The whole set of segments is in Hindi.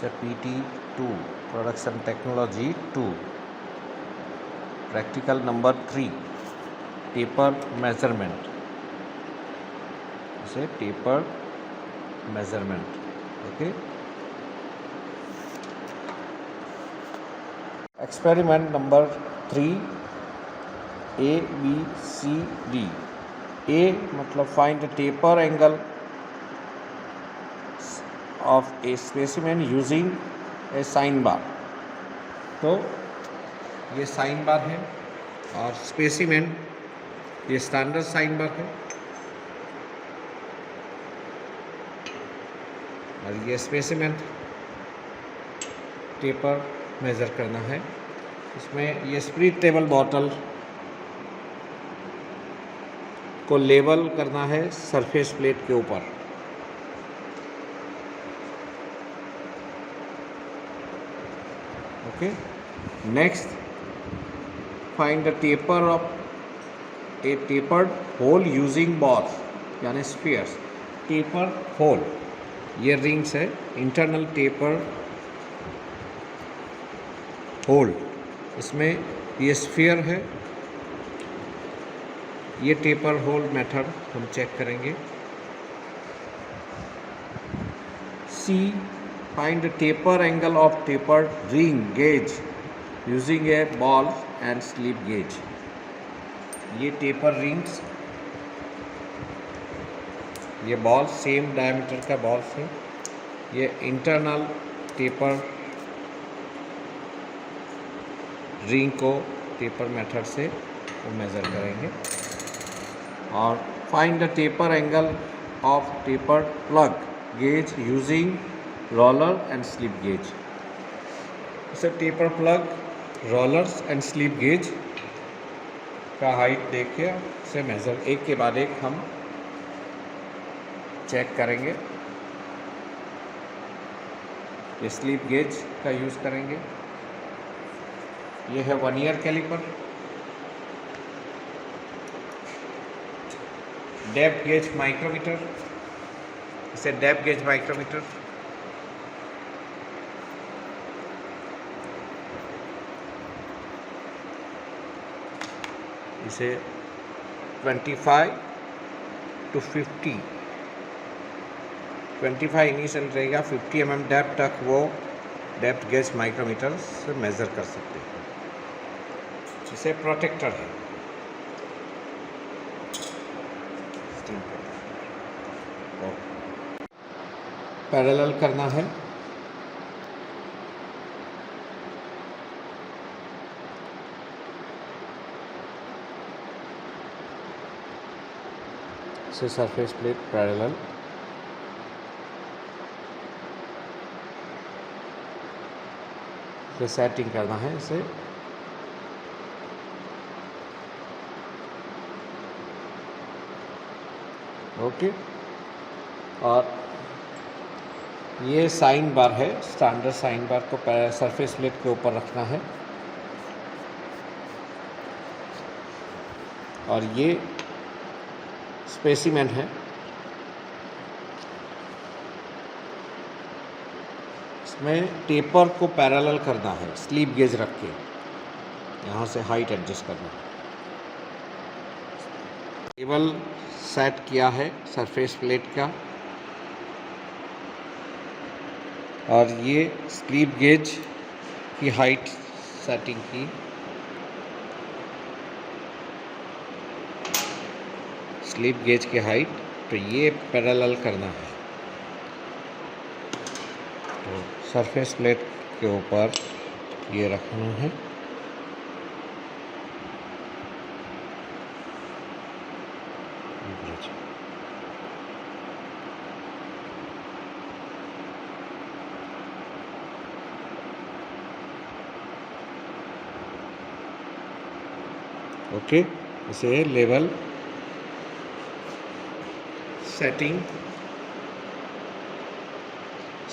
PT2 Production Technology 2 Practical number 3 Taper measurement. Say taper measurement. Okay. Experiment number 3 A, B, C, D. A मतलब find the taper angle of a specimen using a sine bar. तो ये साइन बार है और स्पेसिमेन ये स्टैंडर्ड साइन बार है और ये स्पेसिमेन टेपर मेज़र करना है. इसमें ये स्प्रिट टेबल बॉटल को लेवल करना है सरफेस प्लेट के ऊपर. Okay. Next find the taper of a tapered hole using balls यानी स्फीयर्स. टेपर होल ये रिंग्स है. इंटरनल टेपर होल इसमें ये स्फीयर है. ये टेपर होल मेथड हम चेक करेंगे. C find the taper angle of tapered ring gauge using a ball and slip gauge. ये टेपर रिंग्स ये बॉल सेम डायमीटर का बॉल्स है. ये इंटरनल टेपर रिंग को टेपर मेथड से वो मेज़र करेंगे. और find the taper angle of taper plug gauge using roller and slip gauge. इसे taper plug rollers and slip gauge का हाइट देख के इसे मेज़र एक के बाद एक हम चेक करेंगे. ये स्लिप गेज का यूज़ करेंगे. ये है vernier calliper. Depth gauge micrometer. इसे डेप्थ गेज माइक्रोमीटर. इसे 25 to 50 25 इनिशियल रहेगा. 50 mm डेप्थ तक वो डेप्थ गेज माइक्रोमीटर से मेज़र कर सकते हैं. इसे प्रोटेक्टर है. पैरेलल करना है. इसे सरफेस प्लेट पैरेलल. इसे सेटिंग करना है. इसे ओके. और ये साइन बार है. स्टैंडर्ड साइन बार को सरफेस प्लेट के ऊपर रखना है. और ये स्पेसिमेन है. इसमें टेपर को पैरेलल करना है. स्लिप गेज रख के यहाँ से हाइट एडजस्ट करना है. टेबल सेट किया है सरफेस प्लेट का. और ये स्लिप गेज की हाइट सेटिंग की. स्लिप गेज की हाइट तो ये पैरेलल करना है. तो सरफेस प्लेट के ऊपर ये रखना है. ओके. इसे level setting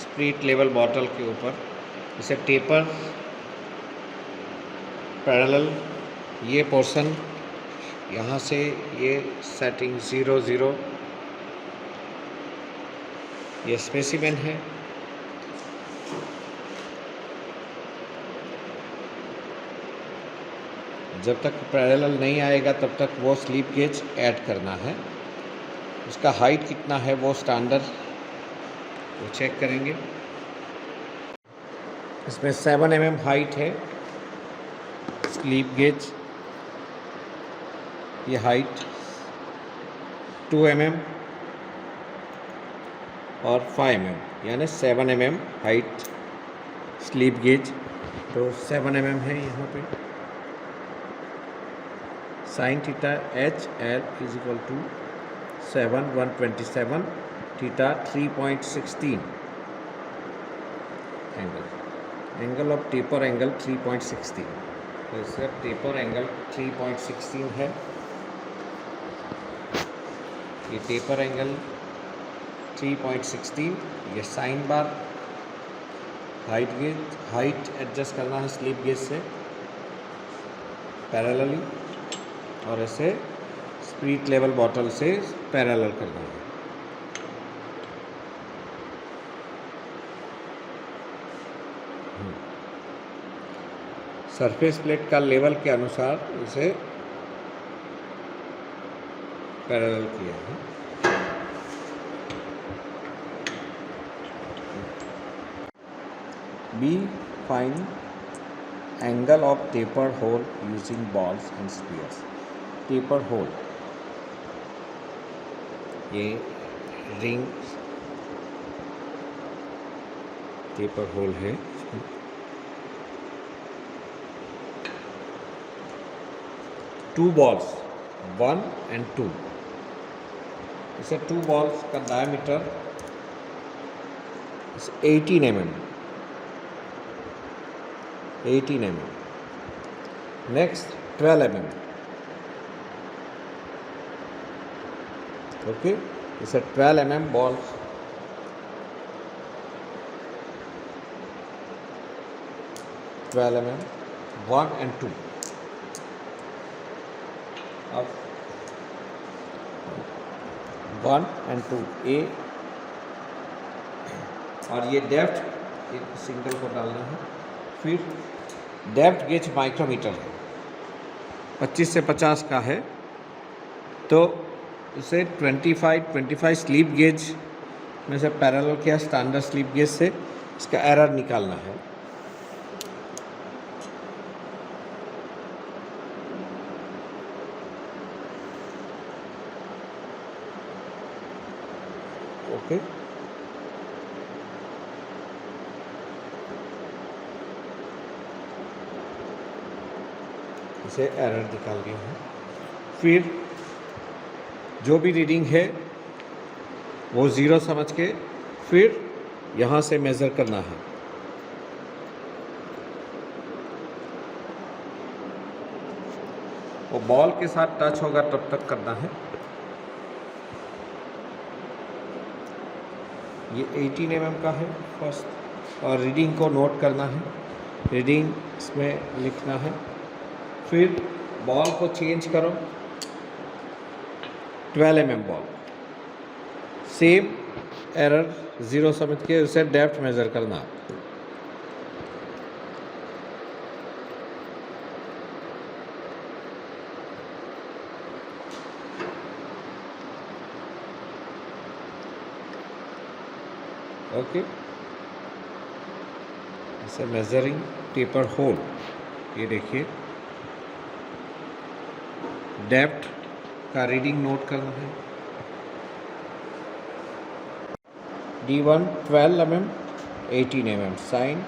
spirit level bottle के ऊपर. इसे टेपर पैरेलल ये पोर्शन यहाँ से ये सेटिंग 0 0 ये स्पेसिमेन है. जब तक पैरेलल नहीं आएगा तब तक वो स्लिप गेज ऐड करना है। उसका हाइट कितना है वो स्टैंडर्ड वो चेक करेंगे। इसमें 7 mm हाइट है स्लिप गेज, ये हाइट 2 mm और 5 mm यानी 7 mm हाइट स्लिप गेज। तो 7 mm है यहाँ पे। Sine theta H L is equal to 7/127 theta 3.16 angle of taper angle 3.16। तो इससे टेपर एंगल 3.16 है। ये टेपर एंगल 3.16, ये साइन बार हाइट एडजस्ट करना है स्लिप गेज से पैरेलली और इसे स्पिरिट लेवल बॉटल से पैरेलल करना है। सरफेस प्लेट का लेवल के अनुसार इसे पैरेलल किया है। B find angle of taper hole using balls and spheres. Taper hole, ये रिंग टेपर होल है। 2 balls 1 and 2, इसे 2 balls का diameter 18 mm। Next 12 mm। Okay, इसे 12 mm बॉल्स 12 mm 1 and 2। अब 1 and 2 ए, और ये डेप्थ एक सिंगल को डालना है। फिर डेप्थ गेज माइक्रोमीटर है, 25 से 50 का है। तो इसे 25 स्लिप गेज में से पैरेलल किया स्टैंडर्ड स्लिप गेज से, इसका एरर निकालना है। ओके, इसे एरर निकाल दिया है। फिर जो भी रीडिंग है वो 0 समझ के फिर यहाँ से मेज़र करना है। वो बॉल के साथ टच होगा तब तक करना है। ये 18 mm का है फर्स्ट, और रीडिंग को नोट करना है, रीडिंग इसमें लिखना है। फिर बॉल को चेंज करो, 12 mm बॉल, सेम एरर 0 समझ के उसे डेप्थ मेज़र करना। ओके, इसे मेजरिंग टेपर होल, ये देखिए डेप्थ का रीडिंग नोट करना है। D1 12 mm 18 mm साइन,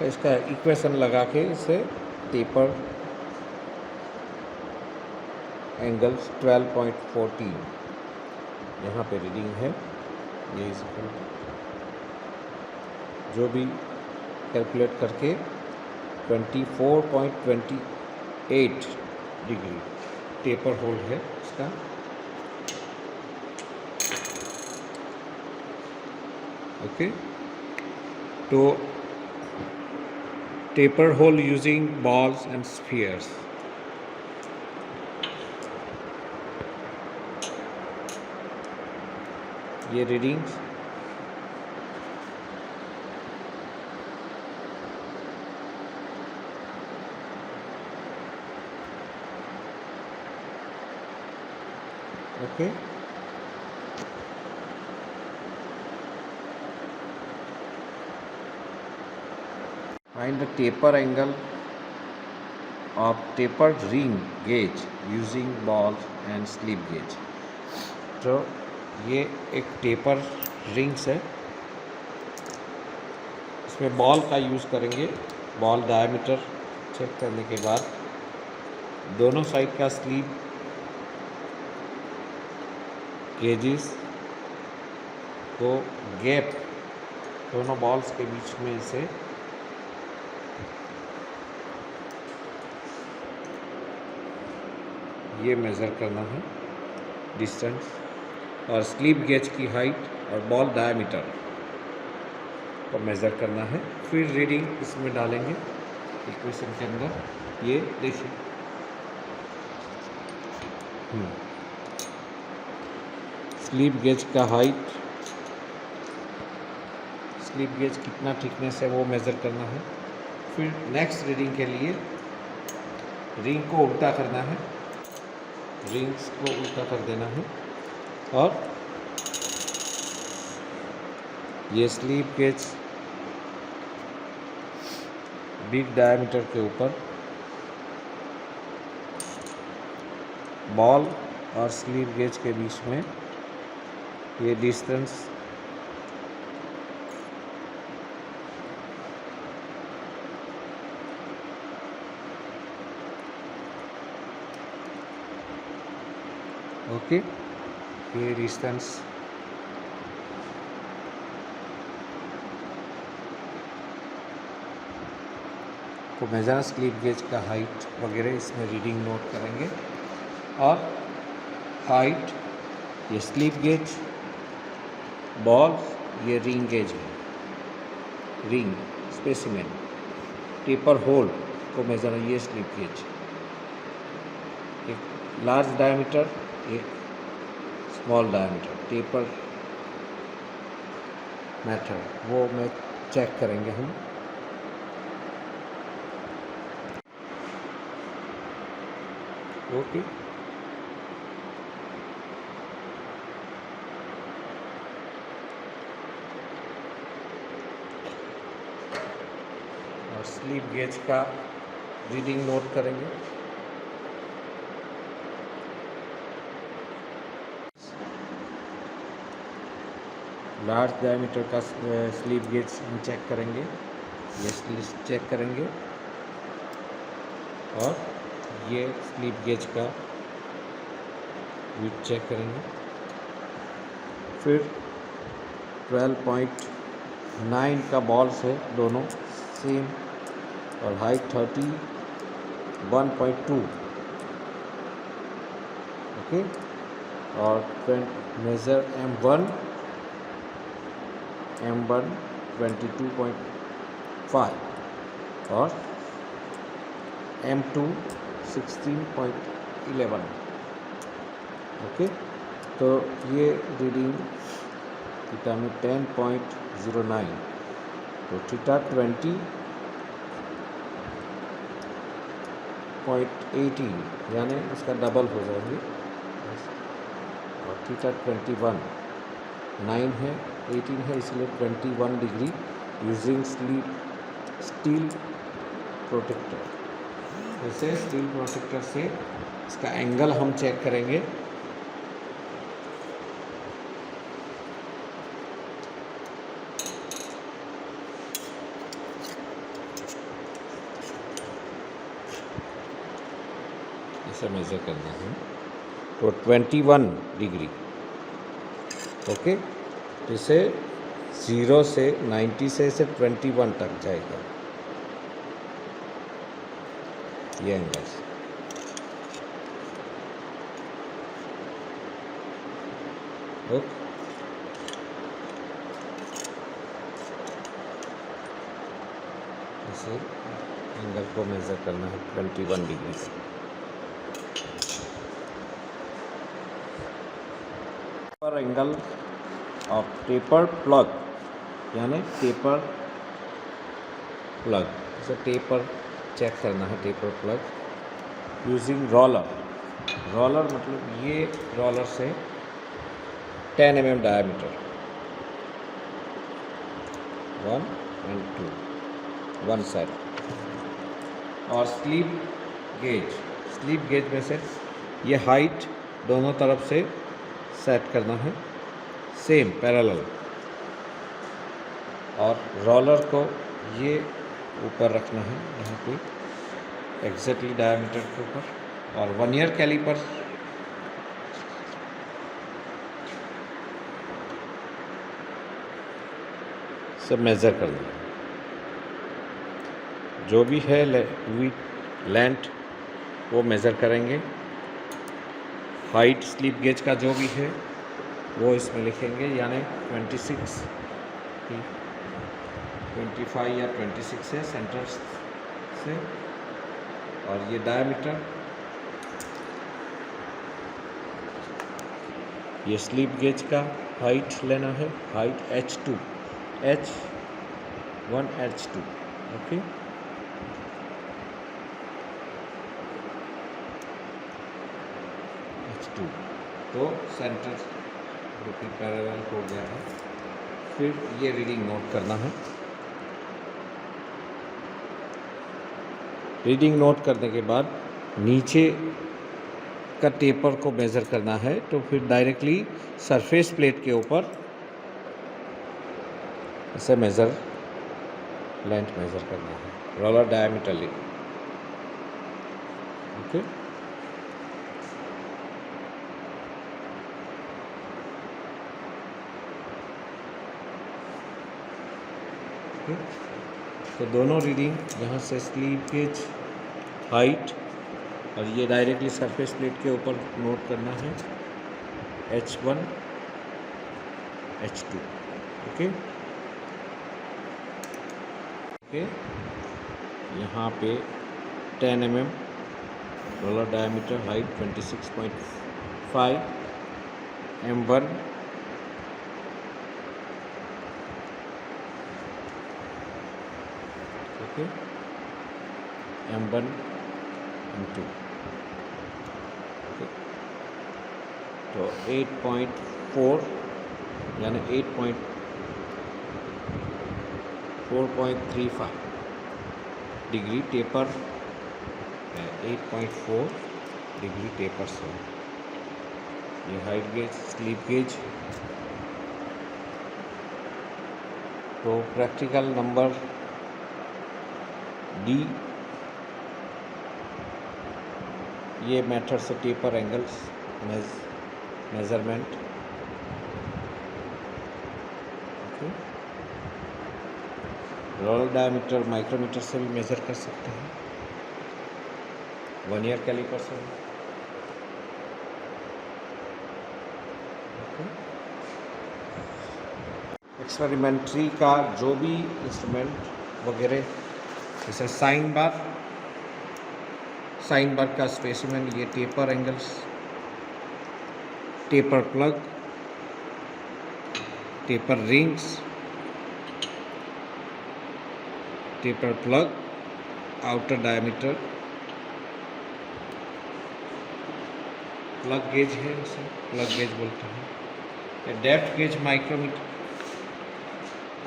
इसका इक्वेशन लगा के इसे टेपर एंगल्स 12.14 यहाँ पे रीडिंग है। ये जो भी कैलकुलेट करके 24.28 डिग्री टेपर होल है इसका। ओके, तो taper hole using balls and spheres. ये readings okay. Find the taper angle of tapered ring gauge using ball and slip gauge। तो ये एक टेपर रिंग्स है, इसमें बॉल का यूज़ करेंगे। बॉल डायमीटर चेक करने के बाद दोनों साइड का स्लीप गेजेस को गैप दोनों बॉल्स के बीच में से ये मेज़र करना है डिस्टेंस, और स्लीप गेज की हाइट और बॉल डायमीटर को मेज़र करना है। फिर रीडिंग इसमें डालेंगे इक्वेशन के अंदर। ये देखिए स्लीप गेज का हाइट, स्लीप गेज कितना थिकनेस है वो मेज़र करना है। फिर नेक्स्ट रीडिंग के लिए रिंग को उल्टा करना है, रिंग्स को उल्टा कर देना है, और ये स्लीप गेज बिग डायमीटर के ऊपर बॉल और स्लीप गेज के बीच में ये डिस्टेंस ओके। ये डिस्टेंस को मेजर, स्लीप गेज का हाइट वगैरह इसमें रीडिंग नोट करेंगे। और हाइट ये स्लीप गेज, बॉल ये रिंग गेज है, रिंग स्पेसिमेन, टेपर होल को मेजर है ये स्लीप गेज। एक लार्ज डायमीटर, एक स्मॉल डायमीटर, टेपर मेथड वो में चेक करेंगे हम। ओके। और स्लीप गेज का रीडिंग नोट करेंगे। लार्ज डायमीटर का स्लीप गेज हम चेक करेंगे, ये स्लीप चेक करेंगे, और ये स्लीप गेज का विड्थ चेक करेंगे। फिर 12.9 का बॉल्स है दोनों सेम, और हाइट 31.2 ओके। और मेजर M1 22.5 और M2 16.11 ओके। तो ये रीडिंग थीटा में 10.09, तो थीटा 20.18 यानी उसका डबल हो जाएंगे। और थीटा 21.9 है, 18 है, इसलिए 21 डिग्री यूजिंग स्टील प्रोटेक्टर। जैसे स्टील प्रोटेक्टर से इसका एंगल हम चेक करेंगे। इसे मेजर करना है, तो 21 डिग्री ओके। इसे 0 से 90 से 21 तक जाएगा ये एंगल। ओके। इसे एंगल को मेजर करना है 21 डिग्री से। Taper angle of taper plug यानी टेपर प्लग, इसे टेपर चेक करना है, taper plug using roller. Roller मतलब ये रोलर से 10 mm diameter, 1 and 2 one side. और स्लीप गेज में से ये हाइट दोनों तरफ से सेट करना है सेम पैरेलल, और रोलर को ये ऊपर रखना है यहाँ पे एग्जैक्टली डायमीटर के ऊपर, और वर्नियर कैलिपर से मेज़र करना है। जो भी है लेंथ वो मेज़र करेंगे, हाइट स्लिप गेज का जो भी है वो इसमें लिखेंगे, यानी 25 या 26 है सेंटर से, और ये डायमीटर, ये स्लिप गेज का हाइट लेना है, height H1 H2 okay. H2 तो सेंटर बिल्कुल पैरेलल हो गया है। फिर ये रीडिंग नोट करना है। रीडिंग नोट करने के बाद नीचे का टेपर को मेज़र करना है, तो फिर डायरेक्टली सरफेस प्लेट के ऊपर इसे लेंथ मेज़र करना है, रोलर डायमीटर ओके। तो दोनों रीडिंग यहाँ से स्लीप गेज हाइट और ये डायरेक्टली सरफेस प्लेट के ऊपर नोट करना है, H1 H2 ओके। यहाँ पे 10 mm roller diameter, height 26.5, M1 okay, M1 M2 okay. तो 8.4 यानी 4.35 डिग्री टेपर, 8.4 डिग्री टेपर से ये हाइट गेज स्लीप गेज। तो प्रैक्टिकल नंबर D, ये मेथड से taper angles measurement okay. Roller diameter micrometer से भी मेज़र कर सकते हैं, वर्नियर कैलिपर से भी ओके। एक्सपेरिमेंट्री का जो भी इंस्ट्रूमेंट वगैरह, जैसे साइन बार का स्पेसिमेन, ये taper angles, taper plug, taper rings, taper plug, outer diameter, plug gauge है, इसे प्लग गेज बोलते हैं। Depth gauge micrometer,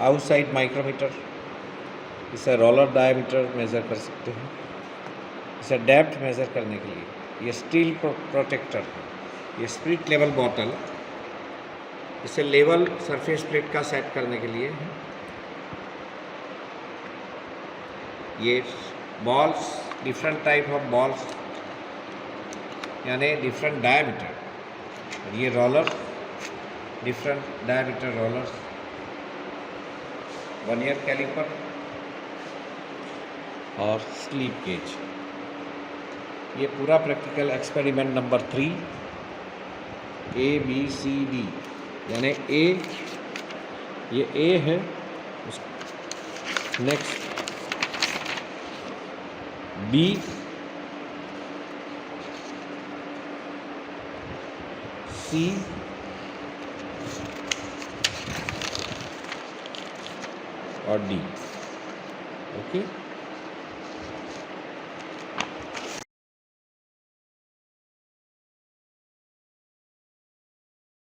outside micrometer, इसे रोलर डायमीटर मेज़र कर सकते हैं। इसे डेप्थ मेज़र करने के लिए ये स्टील प्रोटेक्टर है, ये स्पिरिट लेवल बॉटल, इसे लेवल सरफेस प्लेट का सेट करने के लिए है। ये balls, different type of balls यानी डिफरेंट डायमीटर, और ये roller, different diameter rollers, vernier calliper और स्लीप गेज। ये पूरा प्रैक्टिकल एक्सपेरिमेंट नंबर 3 ABCD, यानी A, ये A है, नेक्स्ट B, C और D ओके।